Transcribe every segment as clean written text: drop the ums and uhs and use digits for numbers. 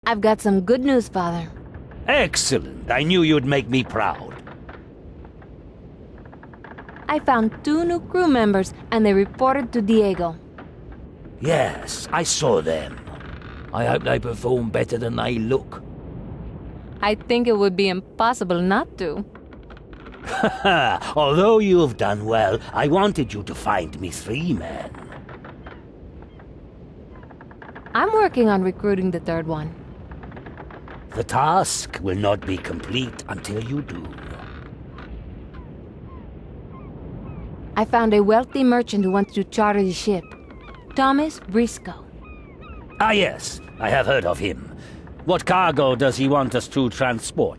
I've got some good news, Father. Excellent. I knew you'd make me proud. I found 2 new crew members, and they reported to Diego. Yes, I saw them. I hope they perform better than they look. I think it would be impossible not to. Although you've done well, I wanted you to find me 3 men. I'm working on recruiting the 3rd one. The task will not be complete until you do. I found a wealthy merchant who wants to charter the ship. Thomas Briscoe. Ah yes, I have heard of him. What cargo does he want us to transport?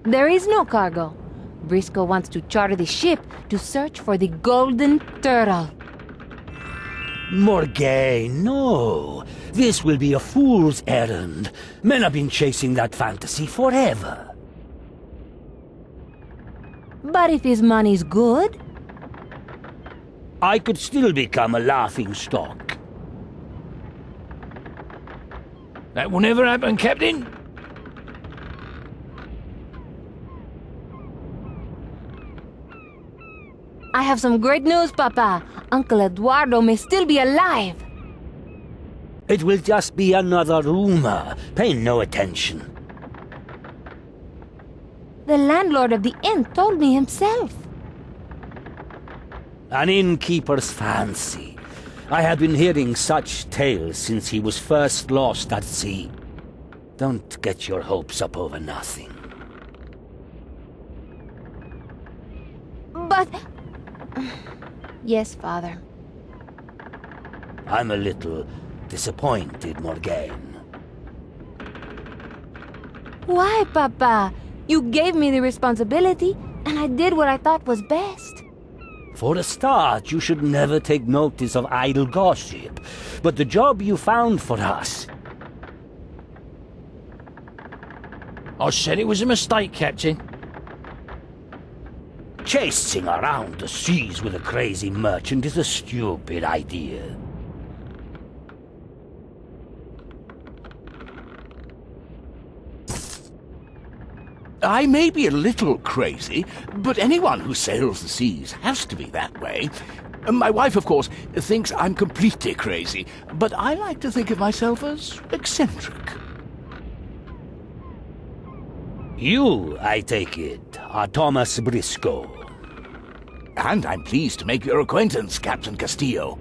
There is no cargo. Briscoe wants to charter the ship to search for the Golden Turtle. Morgane, no. This will be a fool's errand. Men have been chasing that fantasy forever. But if his money's good? I could still become a laughing stock. That will never happen, Captain. I have some great news, Papa. Uncle Eduardo may still be alive. It will just be another rumor. Pay no attention. The landlord of the inn told me himself. An innkeeper's fancy. I have been hearing such tales since he was first lost at sea. Don't get your hopes up over nothing. But... Yes, Father. I'm a little disappointed, Morgane. Why, Papa? You gave me the responsibility, and I did what I thought was best. For a start, you should never take notice of idle gossip. But the job you found for us... I said it was a mistake, Captain. Chasing around the seas with a crazy merchant is a stupid idea. I may be a little crazy, but anyone who sails the seas has to be that way. My wife, of course, thinks I'm completely crazy, but I like to think of myself as eccentric. You, I take it, are Thomas Briscoe. And I'm pleased to make your acquaintance, Captain Castillo.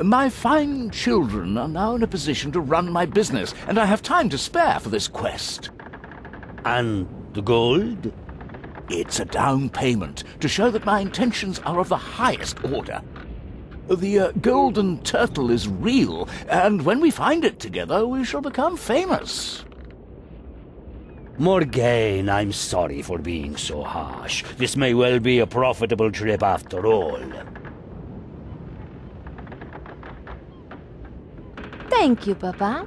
My fine children are now in a position to run my business, and I have time to spare for this quest. And the gold? It's a down payment to show that my intentions are of the highest order. The Golden Turtle is real, and when we find it together, we shall become famous. Morgane, I'm sorry for being so harsh. This may well be a profitable trip after all. Thank you, Papa.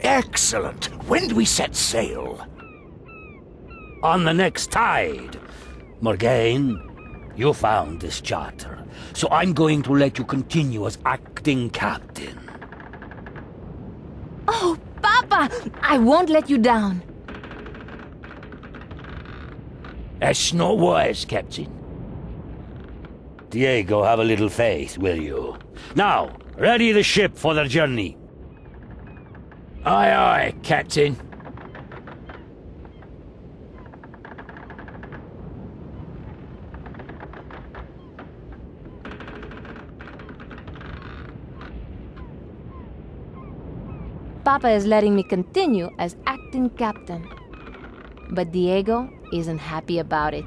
Excellent. When do we set sail? On the next tide. Morgane, you found this charter, so I'm going to let you continue as acting captain. Oh, Papa! I won't let you down. That's not wise, Captain. Diego, have a little faith, will you? Now, ready the ship for the journey. Aye, aye, Captain. Papa is letting me continue as acting captain. But Diego isn't happy about it.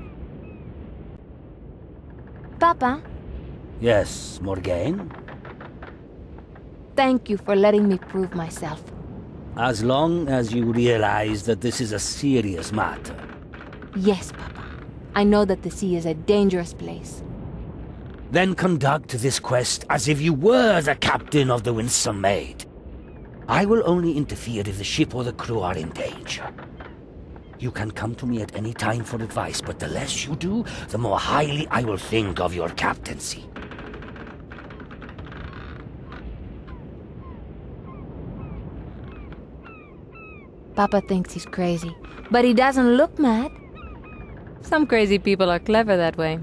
Papa, Yes, Morgane? thank you for letting me prove myself. As long as you realize that this is a serious matter. Yes, Papa. I know that the sea is a dangerous place. Then conduct this quest as if you were the captain of the Winsome Maid. I will only interfere if the ship or the crew are in danger. You can come to me at any time for advice, but the less you do, the more highly I will think of your captaincy. Papa thinks he's crazy, but he doesn't look mad. Some crazy people are clever that way.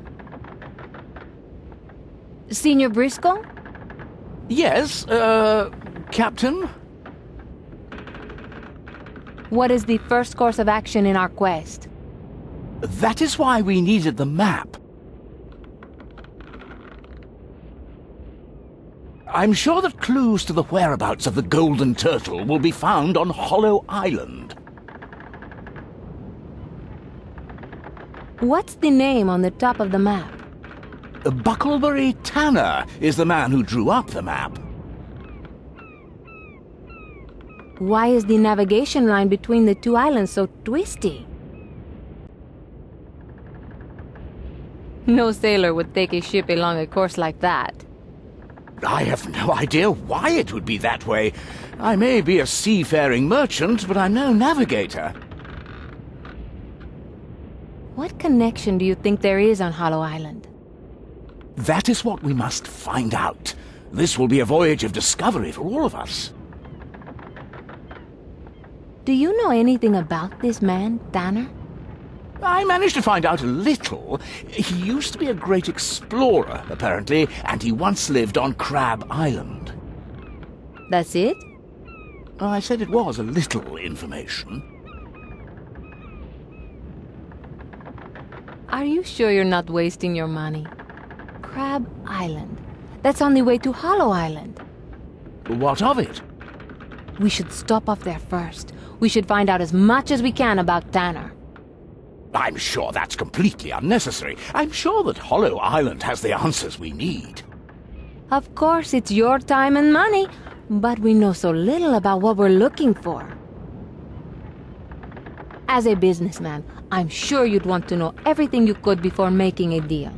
Senior Briscoe? Yes, Captain? What is the first course of action in our quest? That is why we needed the map. I'm sure that clues to the whereabouts of the Golden Turtle will be found on Hollow Island. What's the name on the top of the map? Bucklebury Tanner is the man who drew up the map. Why is the navigation line between the two islands so twisty? No sailor would take a ship along a course like that. I have no idea why it would be that way. I may be a seafaring merchant, but I'm no navigator. What connection do you think there is on Hollow Island? That is what we must find out. This will be a voyage of discovery for all of us. Do you know anything about this man, Tanner? I managed to find out a little. He used to be a great explorer, apparently, and he once lived on Crab Island. That's it? I said it was a little information. Are you sure you're not wasting your money? Crab Island. That's on the way to Hollow Island. What of it? We should stop off there first. We should find out as much as we can about Tanner. I'm sure that's completely unnecessary. I'm sure that Hollow Island has the answers we need. Of course, it's your time and money, but we know so little about what we're looking for. As a businessman, I'm sure you'd want to know everything you could before making a deal.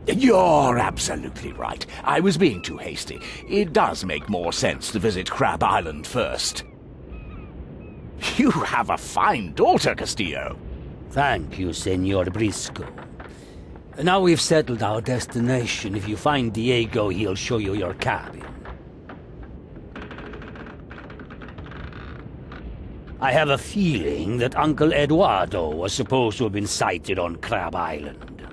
You're absolutely right. I was being too hasty. It does make more sense to visit Crab Island first. You have a fine daughter, Castillo. Thank you, Senor Briscoe. Now we've settled our destination. If you find Diego, he'll show you your cabin. I have a feeling that Uncle Eduardo was supposed to have been sighted on Crab Island.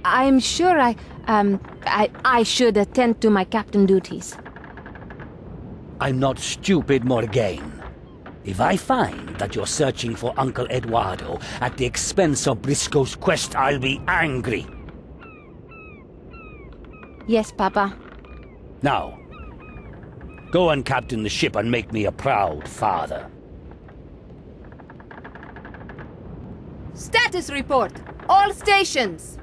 I'm sure I should attend to my captain duties. I'm not stupid, Morgane. If I find that you're searching for Uncle Eduardo at the expense of Briscoe's quest, I'll be angry. Yes, Papa. Now, go and captain the ship and make me a proud father. Status report! All stations!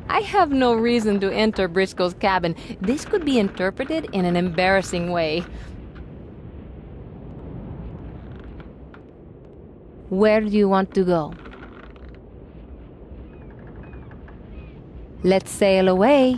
I have no reason to enter Briscoe's cabin. This could be interpreted in an embarrassing way. Where do you want to go? Let's sail away.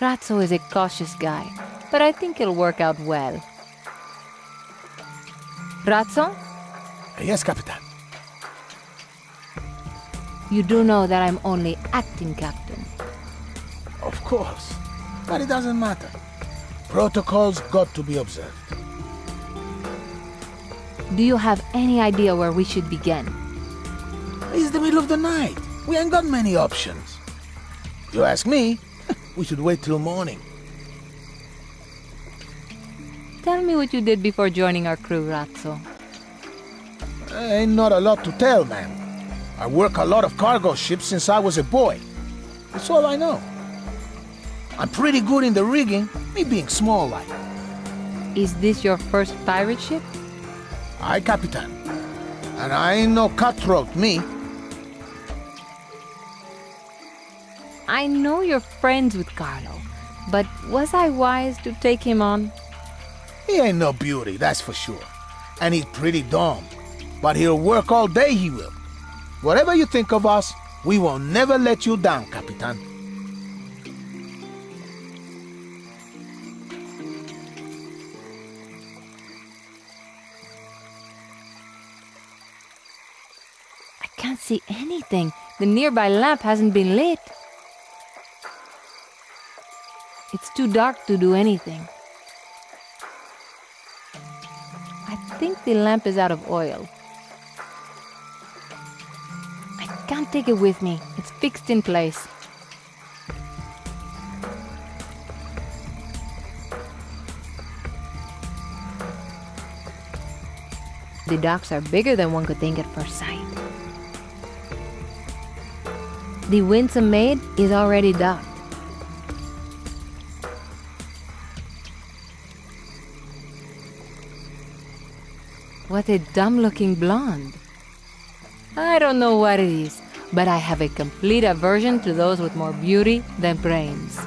Razzo is a cautious guy, but I think it'll work out well. Razzo? Yes, Capitan. You do know that I'm only acting captain. Of course. But it doesn't matter. Protocols got to be observed. Do you have any idea where we should begin? It's the middle of the night. We ain't got many options. You ask me, we should wait till morning. Tell me what you did before joining our crew, Razzo. Ain't not a lot to tell, man. I work a lot of cargo ships since I was a boy. That's all I know. I'm pretty good in the rigging, me being small like. Is this your first pirate ship? Aye, Capitan. And I ain't no cutthroat, me. I know you're friends with Carlo, but was I wise to take him on? He ain't no beauty, that's for sure. And he's pretty dumb. But he'll work all day, he will. Whatever you think of us, we will never let you down, Capitan. I can't see anything. The nearby lamp hasn't been lit. It's too dark to do anything. I think the lamp is out of oil. I can't take it with me. It's fixed in place. The docks are bigger than one could think at first sight. The Winsome Maid is already docked. What a dumb-looking blonde. I don't know what it is, but I have a complete aversion to those with more beauty than brains.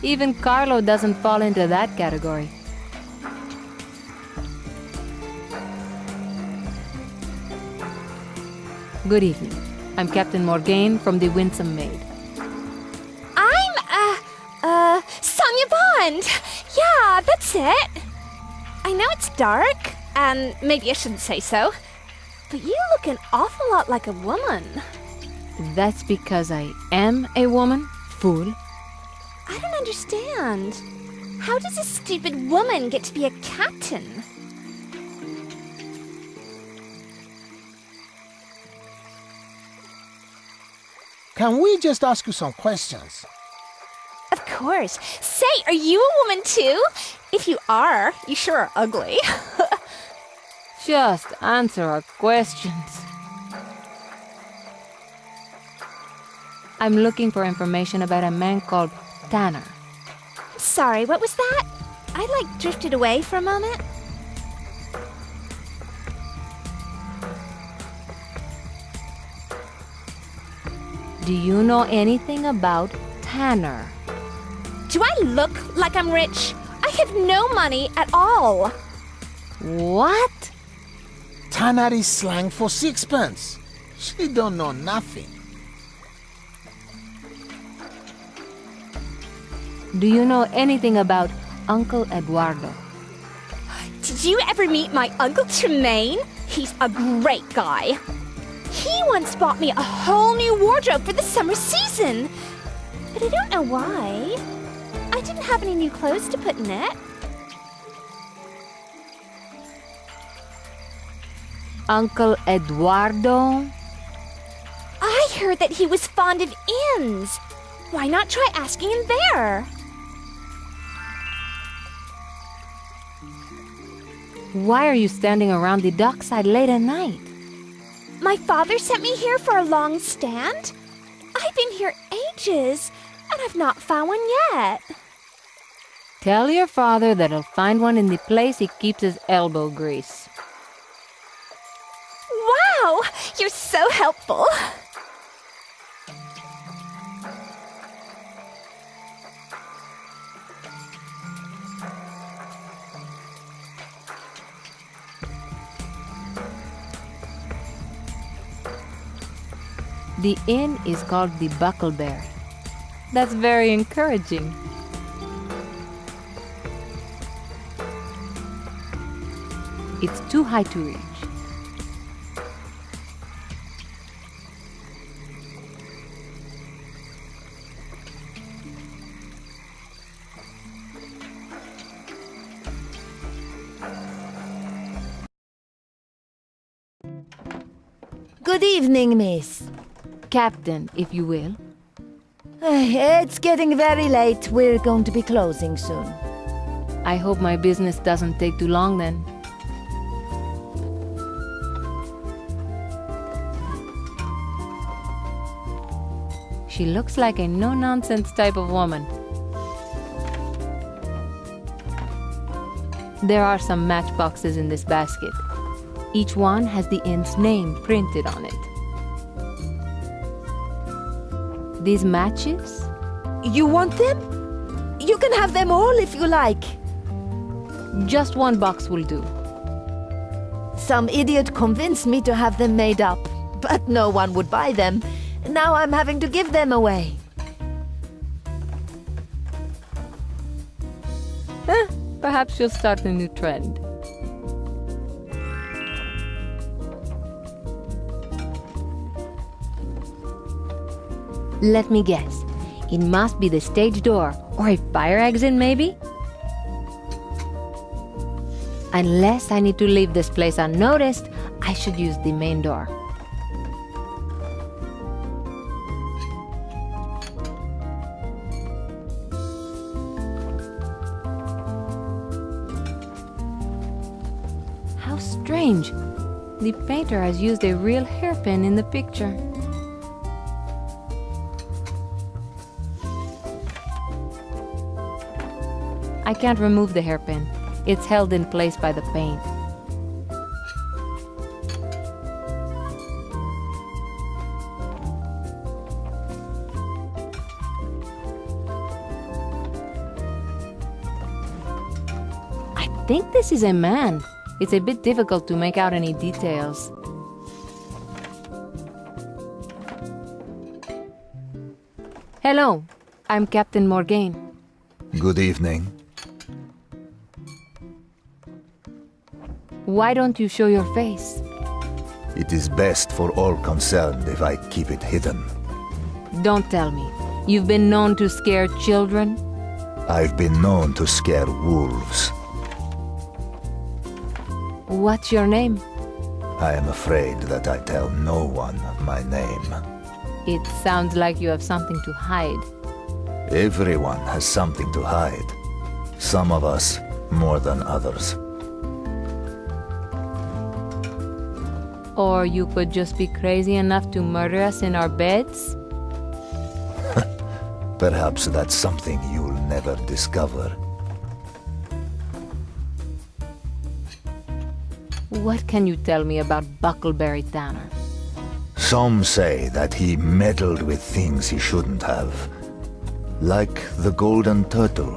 Even Carlo doesn't fall into that category. Good evening. I'm Captain Morgane from the Winsome Maid. I'm, Sonia Bond! Yeah, that's it. I know it's dark, and maybe I shouldn't say so, but you look an awful lot like a woman. That's because I am a woman, fool. I don't understand. How does a stupid woman get to be a captain? Can we just ask you some questions? Of course. Say, are you a woman too? If you are, you sure are ugly. Just answer our questions. I'm looking for information about a man called Tanner. Sorry, what was that? I drifted away for a moment. Do you know anything about Tanner? Do I look like I'm rich? I have no money at all. What? Tanner is slang for sixpence. She don't know nothing. Do you know anything about Uncle Eduardo? Did you ever meet my Uncle Tremaine? He's a great guy. He once bought me a whole new wardrobe for the summer season. But I don't know why. I didn't have any new clothes to put in it. Uncle Eduardo? I heard that he was fond of inns. Why not try asking him there? Why are you standing around the dockside late at night? My father sent me here for a long stand. I've been here ages, and I've not found one yet. Tell your father that he'll find one in the place he keeps his elbow grease. Wow, you're so helpful. The inn is called the Buckleberry. That's very encouraging. It's too high to reach. Good evening, miss. Captain, if you will. It's getting very late. We're going to be closing soon. I hope my business doesn't take too long then. She looks like a no-nonsense type of woman. There are some matchboxes in this basket. Each one has the inn's name printed on it. These matches? You want them? You can have them all if you like. Just one box will do. Some idiot convinced me to have them made up, but no one would buy them. Now I'm having to give them away. Perhaps you'll start a new trend. Let me guess. It must be the stage door, or a fire exit maybe? Unless I need to leave this place unnoticed, I should use the main door. How strange! The painter has used a real hairpin in the picture. I can't remove the hairpin. It's held in place by the paint. I think this is a man. It's a bit difficult to make out any details. Hello, I'm Captain Morgane. Good evening. Why don't you show your face? It is best for all concerned if I keep it hidden. Don't tell me. You've been known to scare children? I've been known to scare wolves. What's your name? I am afraid that I tell no one my name. It sounds like you have something to hide. Everyone has something to hide. Some of us more than others. Or you could just be crazy enough to murder us in our beds? Perhaps that's something you'll never discover. What can you tell me about Buckleberry Tanner? Some say that he meddled with things he shouldn't have. Like the golden turtle.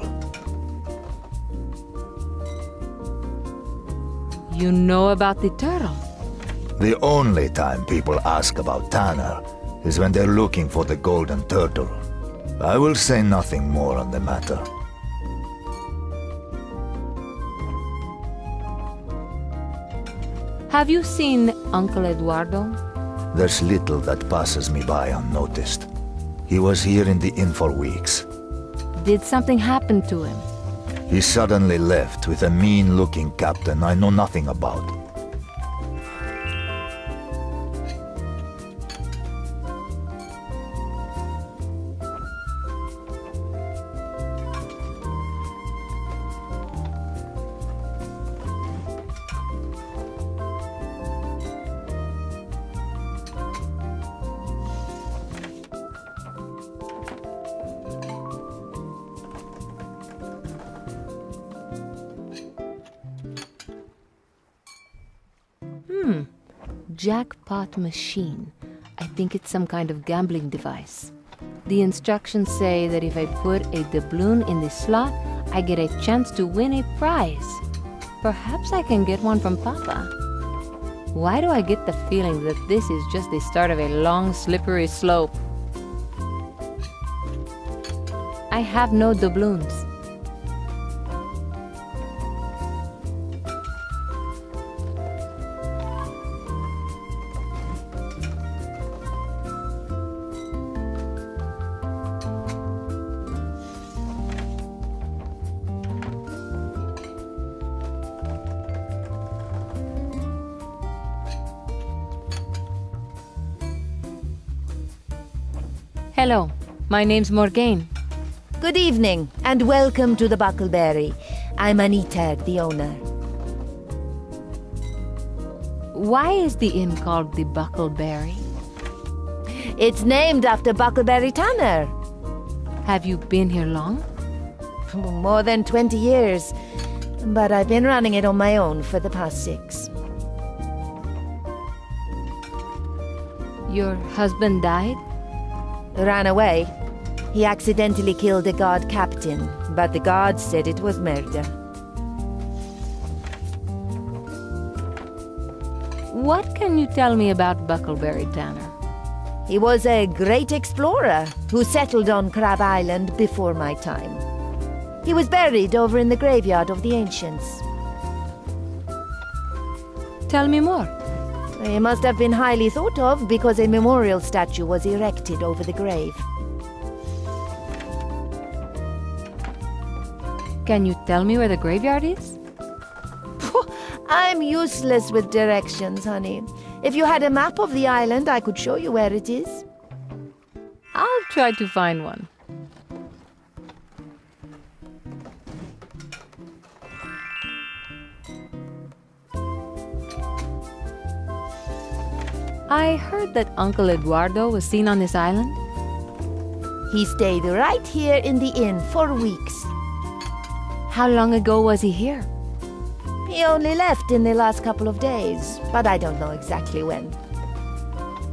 You know about the turtle? The only time people ask about Tanner is when they're looking for the golden turtle. I will say nothing more on the matter. Have you seen Uncle Eduardo? There's little that passes me by unnoticed. He was here in the inn for weeks. Did something happen to him? He suddenly left with a mean-looking captain I know nothing about. Jackpot machine. I think it's some kind of gambling device. The instructions say that if I put a doubloon in the slot, I get a chance to win a prize. Perhaps I can get one from Papa. Why do I get the feeling that this is just the start of a long, slippery slope? I have no doubloons. Hello, my name's Morgane. Good evening, and welcome to the Buckleberry. I'm Anita, the owner. Why is the inn called the Buckleberry? It's named after Buckleberry Tanner. Have you been here long? More than 20 years, but I've been running it on my own for the past 6. Your husband died? ran away. He accidentally killed a guard captain, but the guards said it was murder. What can you tell me about Buckleberry Tanner? He was a great explorer who settled on Crab Island before my time. He was buried over in the graveyard of the ancients. Tell me more. He must have been highly thought of because a memorial statue was erected over the grave. Can you tell me where the graveyard is? I'm useless with directions, honey. If you had a map of the island, I could show you where it is. I'll try to find one. I heard that Uncle Eduardo was seen on this island. He stayed right here in the inn for weeks. How long ago was he here? He only left in the last couple of days, but I don't know exactly when.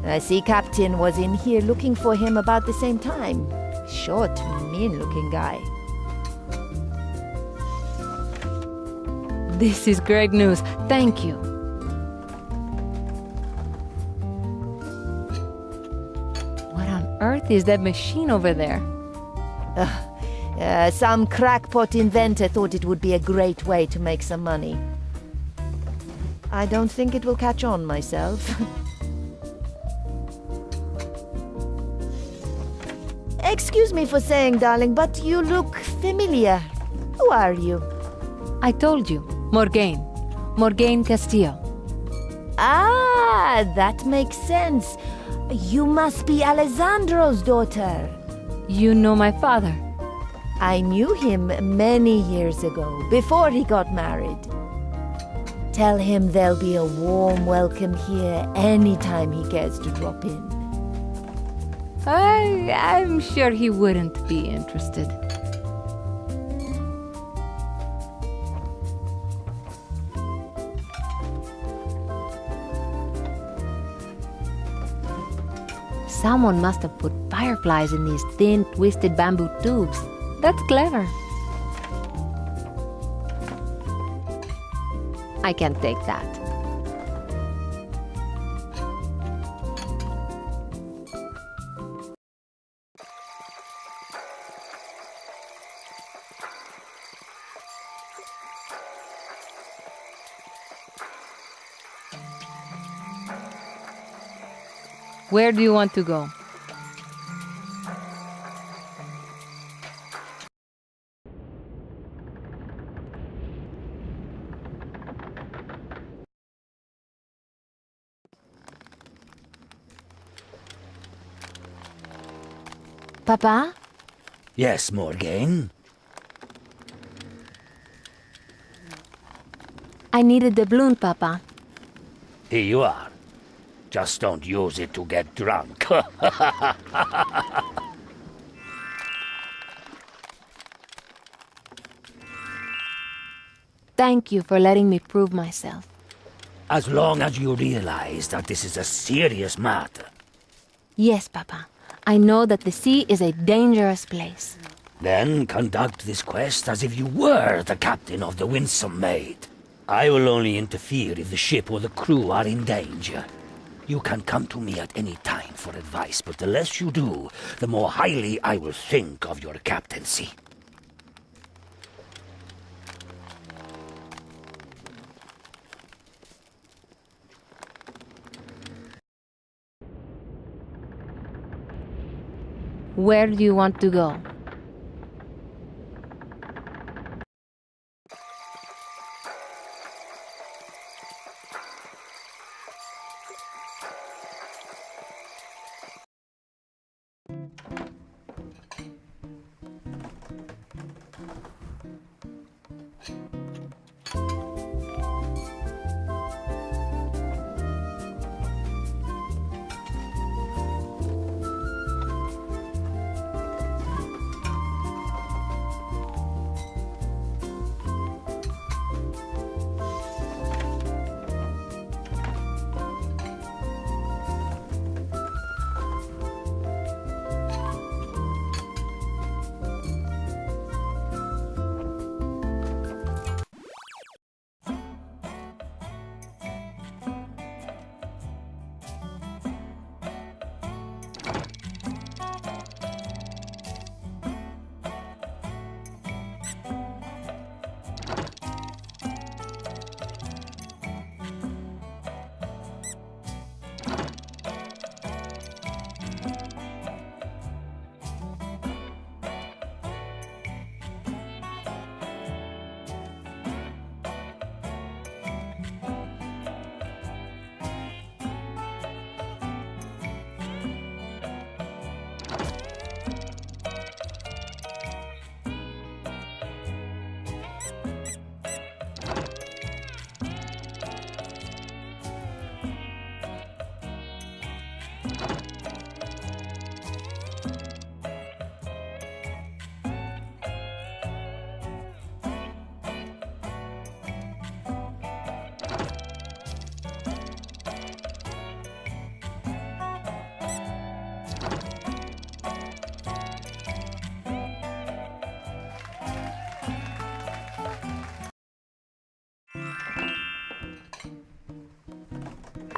I see Captain was in here looking for him about the same time. Short, mean-looking guy. This is great news. Thank you. What on earth is that machine over there? Some crackpot inventor thought it would be a great way to make some money. I don't think it will catch on myself. Excuse me for saying, darling, but you look familiar. Who are you? I told you. Morgane. Morgane Castillo. Ah, that makes sense. You must be Alessandro's daughter. You know my father. I knew him many years ago, before he got married. Tell him there'll be a warm welcome here anytime he cares to drop in. I'm sure he wouldn't be interested. Someone must have put fireflies in these thin, twisted bamboo tubes. That's clever. I can't take that. Where do you want to go? Papa? Yes, Morgane? I needed the balloon, Papa. Here you are. Just don't use it to get drunk. Thank you for letting me prove myself. As long as you realize that this is a serious matter. Yes, Papa. I know that the sea is a dangerous place. Then conduct this quest as if you were the captain of the Winsome Maid. I will only interfere if the ship or the crew are in danger. You can come to me at any time for advice, but the less you do, the more highly I will think of your captaincy. Where do you want to go?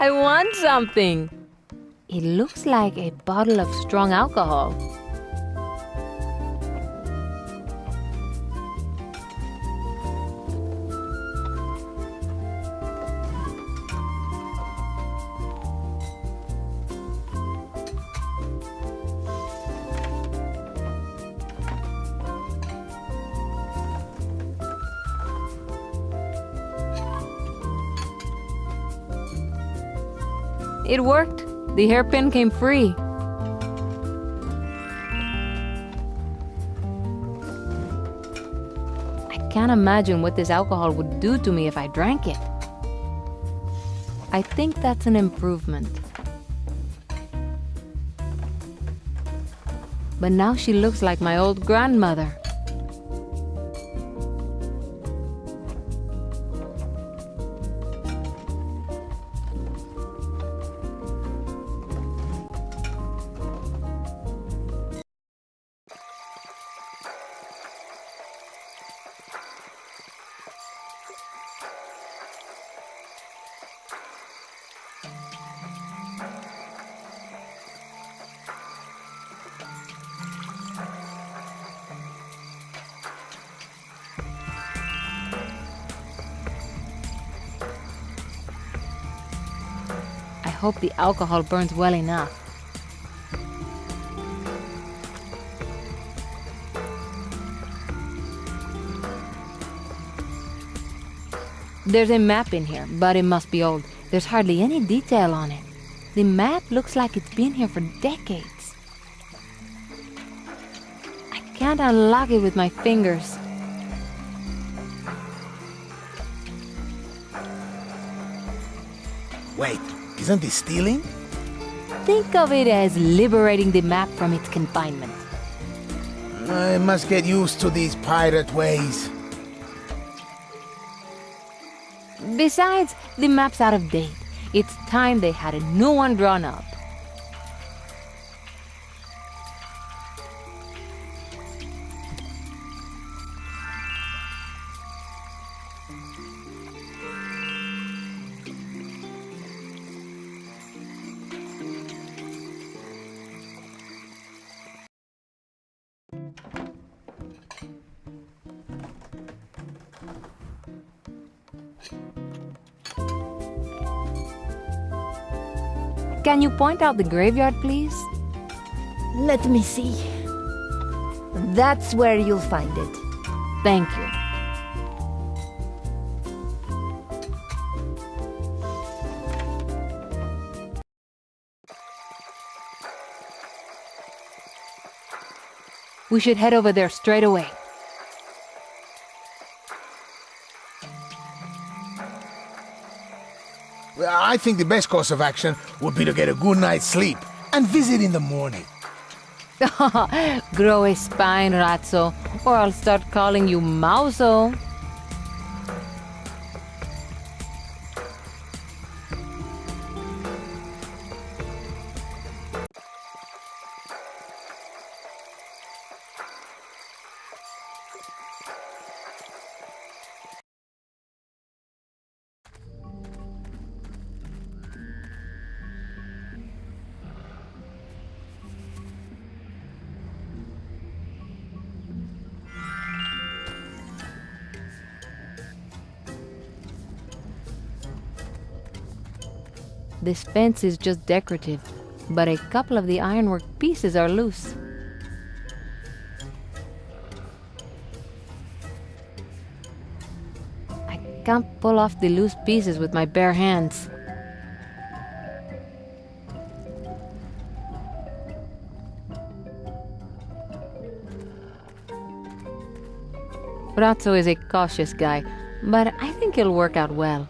I want something. It looks like a bottle of strong alcohol. It worked. The hairpin came free. I can't imagine what this alcohol would do to me if I drank it. I think that's an improvement. But now she looks like my old grandmother. I hope the alcohol burns well enough. There's a map in here, but it must be old. There's hardly any detail on it. The map looks like it's been here for decades. I can't unlock it with my fingers. Wait, isn't this stealing? Think of it as liberating the map from its confinement. I must get used to these pirate ways. Besides, the map's out of date. It's time they had a new one drawn up. Can you point out the graveyard, please? Let me see. That's where you'll find it. Thank you. We should head over there straight away. Well, I think the best course of action would be to get a good night's sleep and visit in the morning. Grow a spine, Razzo, or I'll start calling you Mauso. This fence is just decorative, but a couple of the ironwork pieces are loose. I can't pull off the loose pieces with my bare hands. Razzo is a cautious guy, but I think he'll work out well.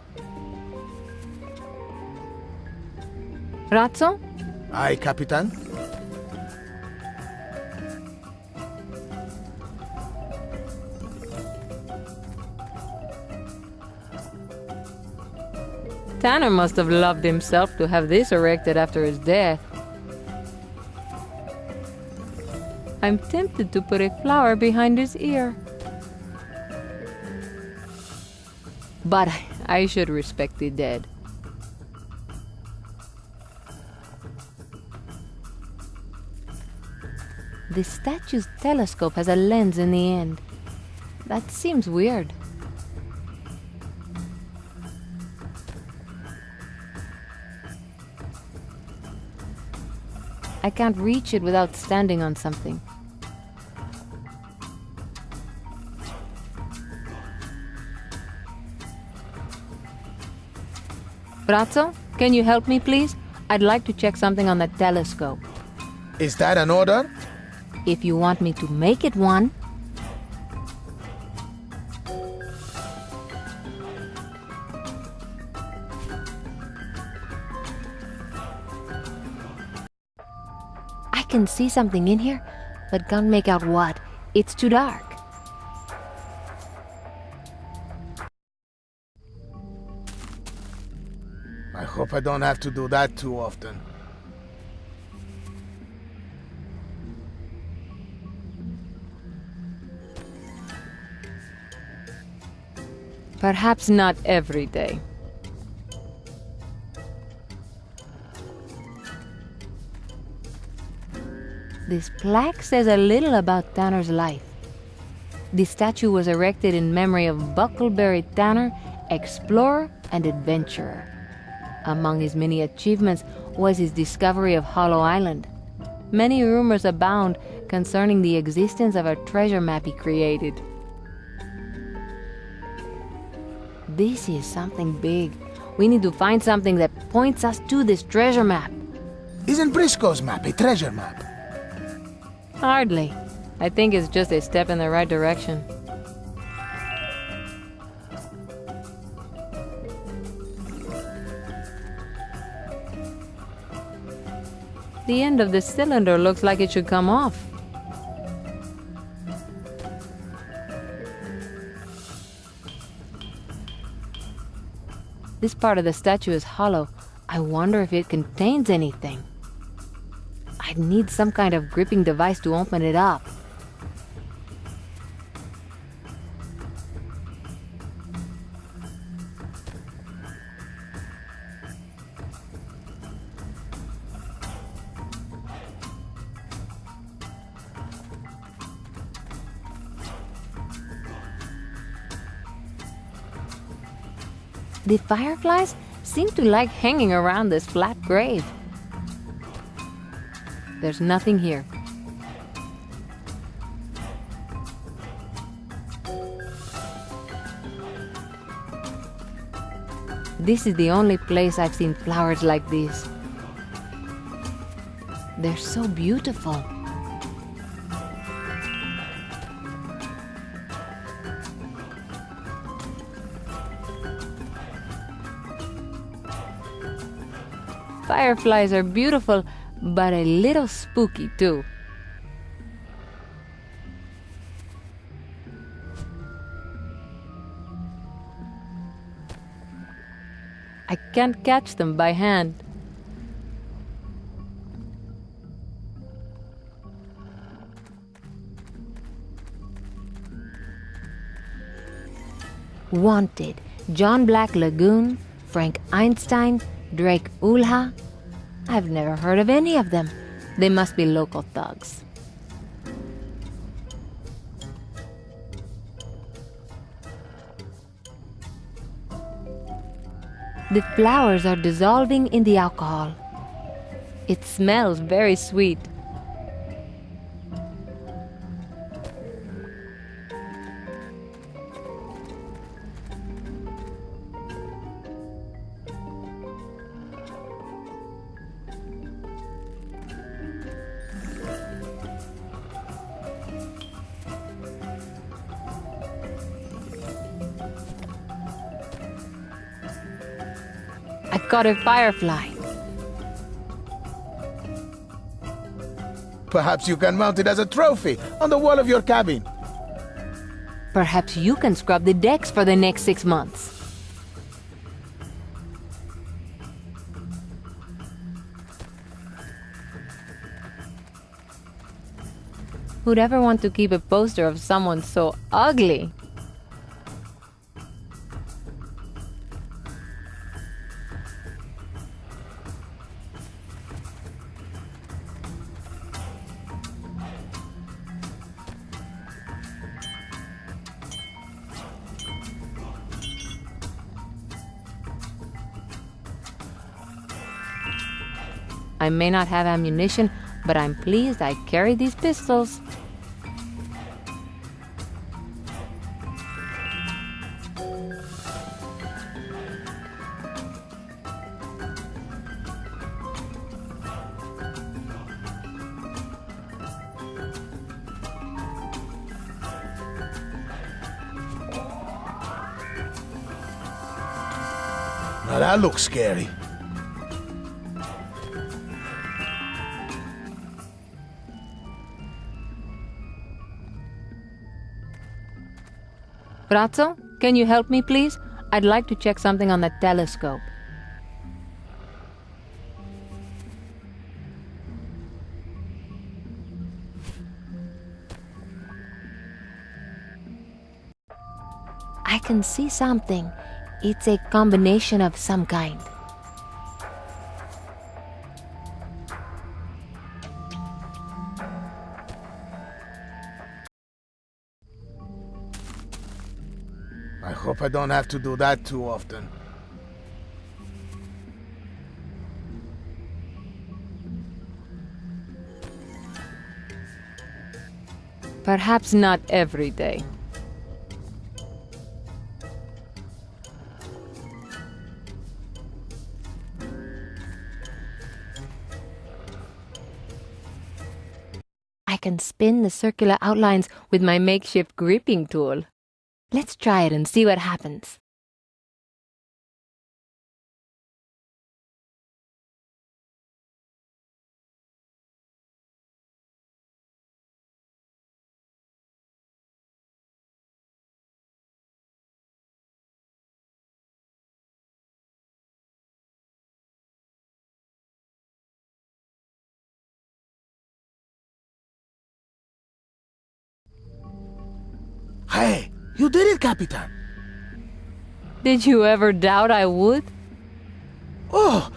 Razzo? Aye, Capitan. Tanner must have loved himself to have this erected after his death. I'm tempted to put a flower behind his ear. But I should respect the dead. The statue's telescope has a lens in the end. That seems weird. I can't reach it without standing on something. Brazzo, can you help me, please? I'd like to check something on the telescope. Is that an order? If you want me to make it one. I can see something in here, but can't make out what. It's too dark. I hope I don't have to do that too often. Perhaps not every day. This plaque says a little about Tanner's life. The statue was erected in memory of Buckleberry Tanner, explorer and adventurer. Among his many achievements was his discovery of Hollow Island. Many rumors abound concerning the existence of a treasure map he created. This is something big. We need to find something that points us to this treasure map. Isn't Briscoe's map a treasure map? Hardly. I think it's just a step in the right direction. The end of the cylinder looks like it should come off. This part of the statue is hollow. I wonder if it contains anything. I'd need some kind of gripping device to open it up. The fireflies seem to like hanging around this flat grave. There's nothing here. This is the only place I've seen flowers like this. They're so beautiful. Fireflies are beautiful, but a little spooky too. I can't catch them by hand. Wanted: John Black Lagoon, Frank Einstein, Drake Ulha. I've never heard of any of them. They must be local thugs. The flowers are dissolving in the alcohol. It smells very sweet. I caught a firefly. Perhaps you can mount it as a trophy on the wall of your cabin. Perhaps you can scrub the decks for the next 6 months. Who'd ever want to keep a poster of someone so ugly? I may not have ammunition, but I'm pleased I carry these pistols. Now that looks scary. Brazzo, can you help me, please? I'd like to check something on the telescope. I can see something. It's a combination of some kind. I hope I don't have to do that too often. Perhaps not every day. I can spin the circular outlines with my makeshift gripping tool. Let's try it and see what happens. Hey, you did it, Capitan! Did you ever doubt I would? Oh,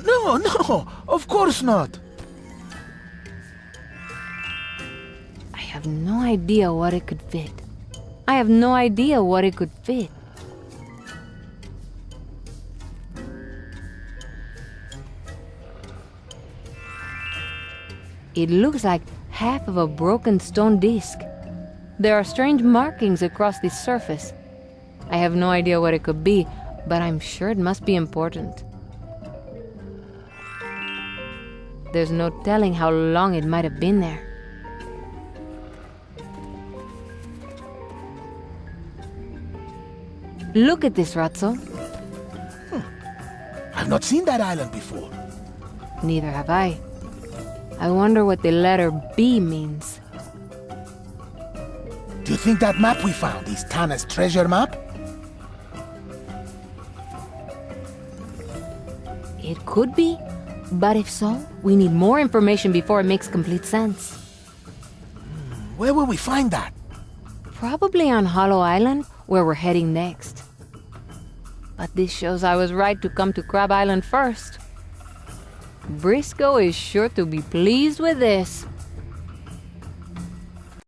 no, of course not. I have no idea what it could fit. I have no idea what it could fit. It looks like half of a broken stone disc. There are strange markings across the surface. I have no idea what it could be, but I'm sure it must be important. There's no telling how long it might have been there. Look at this, Ratso. I've not seen that island before. Neither have I. I wonder what the letter B means. Do you think that map we found is Tana's treasure map? It could be, but if so, we need more information before it makes complete sense. Where will we find that? Probably on Hollow Island, where we're heading next. But this shows I was right to come to Crab Island first. Briscoe is sure to be pleased with this.